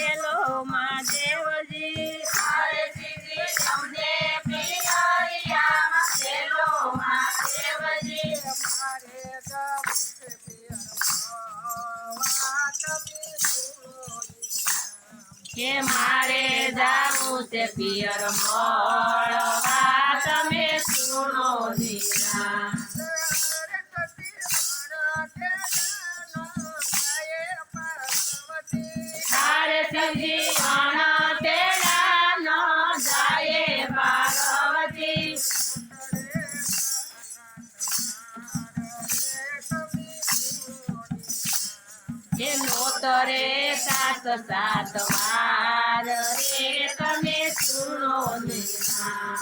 ખેલો માં દેવજી મારે સીધી તમને પિયરિયામાં ખેલો માં દેવજી મારે કે મારે જાવું છે પિયર મળવા તમે સુનો દીના હારે સીધી તેડા નો જાય પાર્વતી એ નોતરે સાત સાત વાર રે તમે સુનો દીના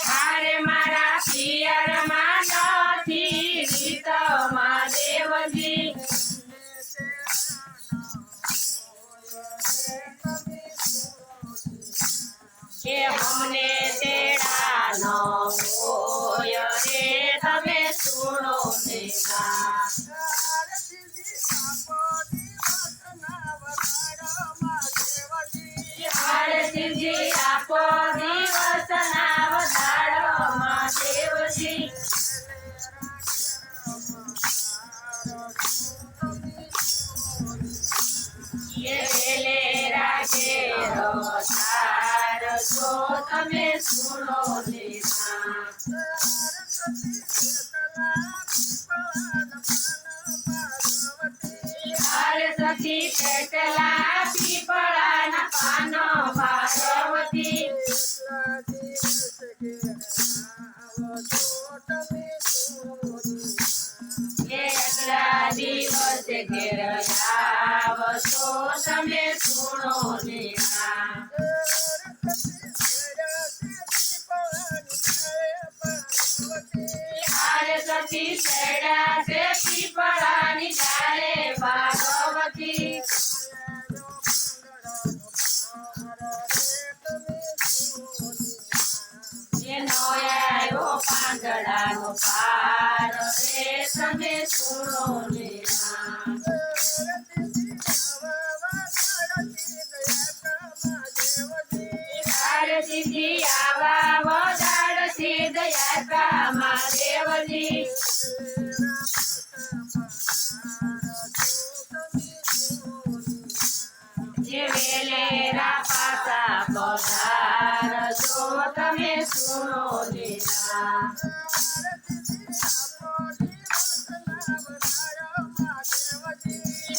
હારે મારા પિયરમાં નથી રીત માં દેવજી કે અમને તેડાનો હોય રે તમે સુનો દેના હારે સીધી આપો દિવસ ના વધારો માં દેવજી એ વેલે રાખે રોસાર જો તમે સુનો દેના હારે સખી કેટલા પીપળાના પાનો પાર્વતી કેટલા દિવસ ઘેર આવશો તમે સુનો દેના હારે સખી છેડા છે પીપળાની ડાળે પાર્વતી એનો આવ્યો પાંદડાનો પાર રે તમે સુનો દેના હારે સીધી આવા વદાડ સિદ્ધયા માં દેવજી જે વેલેરા પાસા પધાર જો તમે સુનો દેના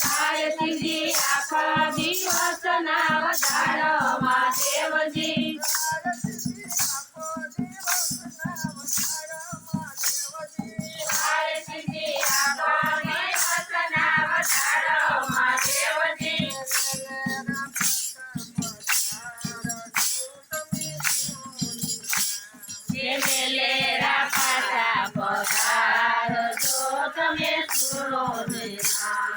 હારે સીધી આખા દિવસ ના વધારો માં દેવજી હારે સીધી આખા દિવસ ના વધારો માં દેવજી જે વેલેરા પાસા પધાર જો તમે સુનો દેના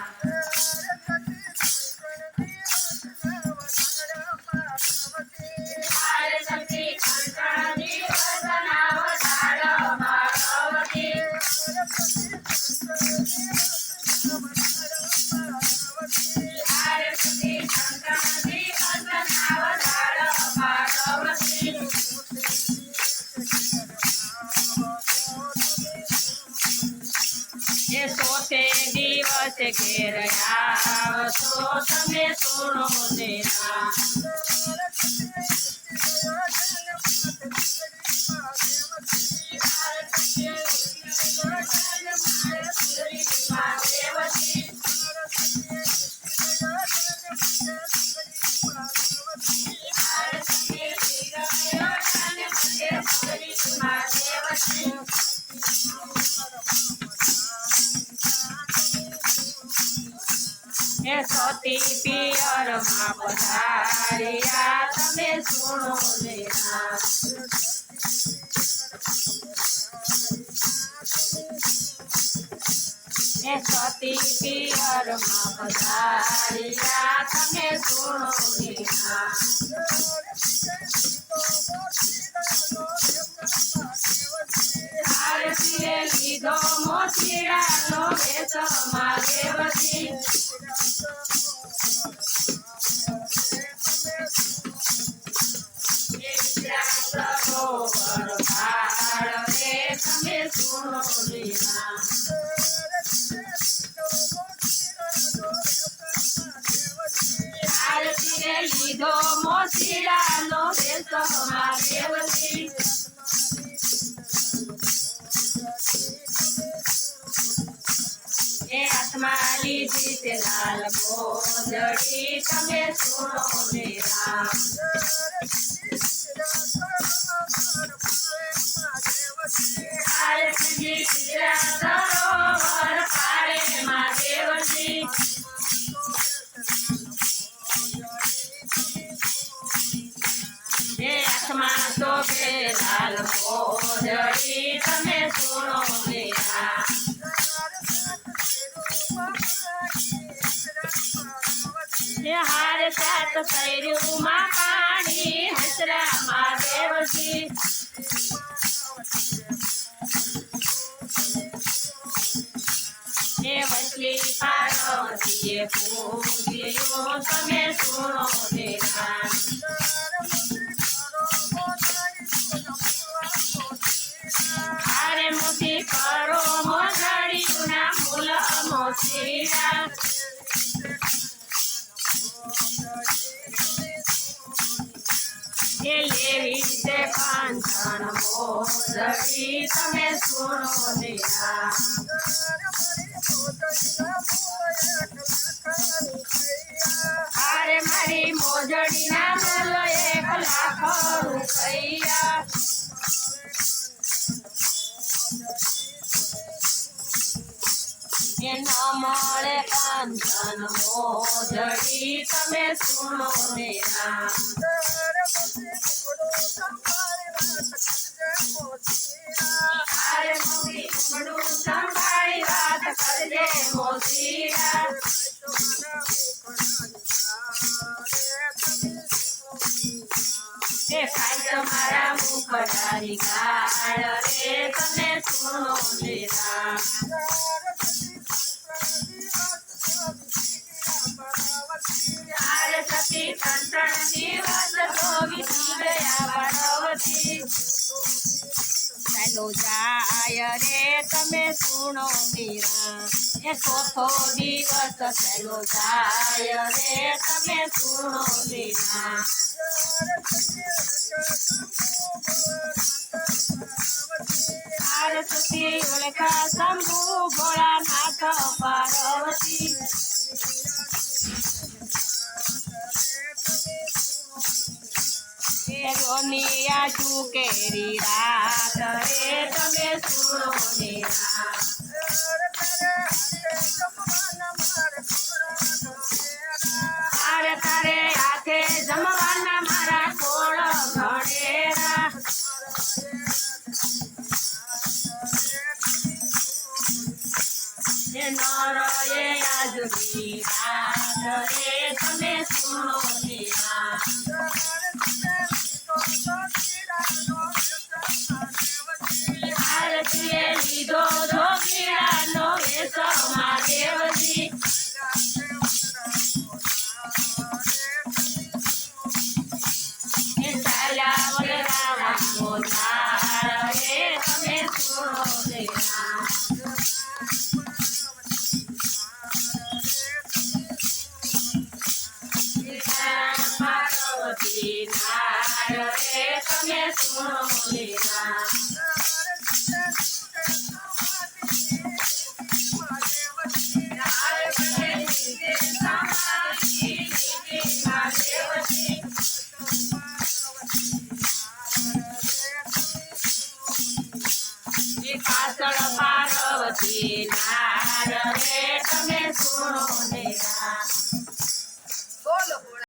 હારે સખી કંકણ દિવસ ના વધારો પાર્વતી હારે સખી કંકણ દિવસ ના વધારો પાર્વતી એ સોતે દિવસ ઘેર આવશો તમે સુનો દેના એ સોતી પિયરમાં પધાર્યા તમે સુનો દેના એ સોતી પિયરમાં પધાર્યા તમે સુનો દેના હારે લીધો મોતીડા વેશમાં દેવજી સરોવર પાળ રે તમે સુનો લીલા આરતીએ લીધો મોસીડાનો વેશમાં દેવજી એ હાથમાં લીધી તે લાલ મોજડી તમે સુનો ને રામ આરતીજી શિરા સરોવર પાળે માં દેવજી એ હાથમાં શોભે લાલ મોજડી તમે સુનો ને રામ હાર સાત સૈર્યુમાં પાણી હસરામાં દેવજી એ વસલી પાર્વતીએ પૂજ્યું તમે સુનો ને રામ હારે મોતી કરો મોજડીના મૂલ મોસીડા એ લેવી તે કાંચન મોજડી તમે સુનો ને રામ હારે મારી મોજડીના મૂલ 1,00,000 રૂપિયા એ ન મળે કાંચન મોજડી તમે સુનો ને રામ હારે મોતી ઘૂંઘડું સંભાળી વાત કરજે મોસીડા એ ખાઈ તમારા મુખડારી ગાળ રે તમે સુનો ને રામ હારે સતી 3 દિવસ તો વીતી ગયા પાર્વતી ચાલો જાય રે તમે સુનો મીરા એ ચોથો દિવસ ચાલો જાય રે તમે સુનો મીરા આરતી ઓળખા શંભુ ભોળાનાથ પાર્વતી રોનિયા ચુકેરી રાત રે તમે સુનો ને રામ તારે હાથે જમવાના મારા કોળ ઘડેરા નર એ આજની રાત રે તમે સુનો ને રામ આરતીએ લીધો ધોગીડાનો વેશમાં દેવજી એ ચાલ્યા વગરાવા મોજાર રે તમે સુનો ને રામ પાર્વતી નાર રે તમે સુનો ને રામ પાછળ પાર્વતી નાર રે તમે સુનો ને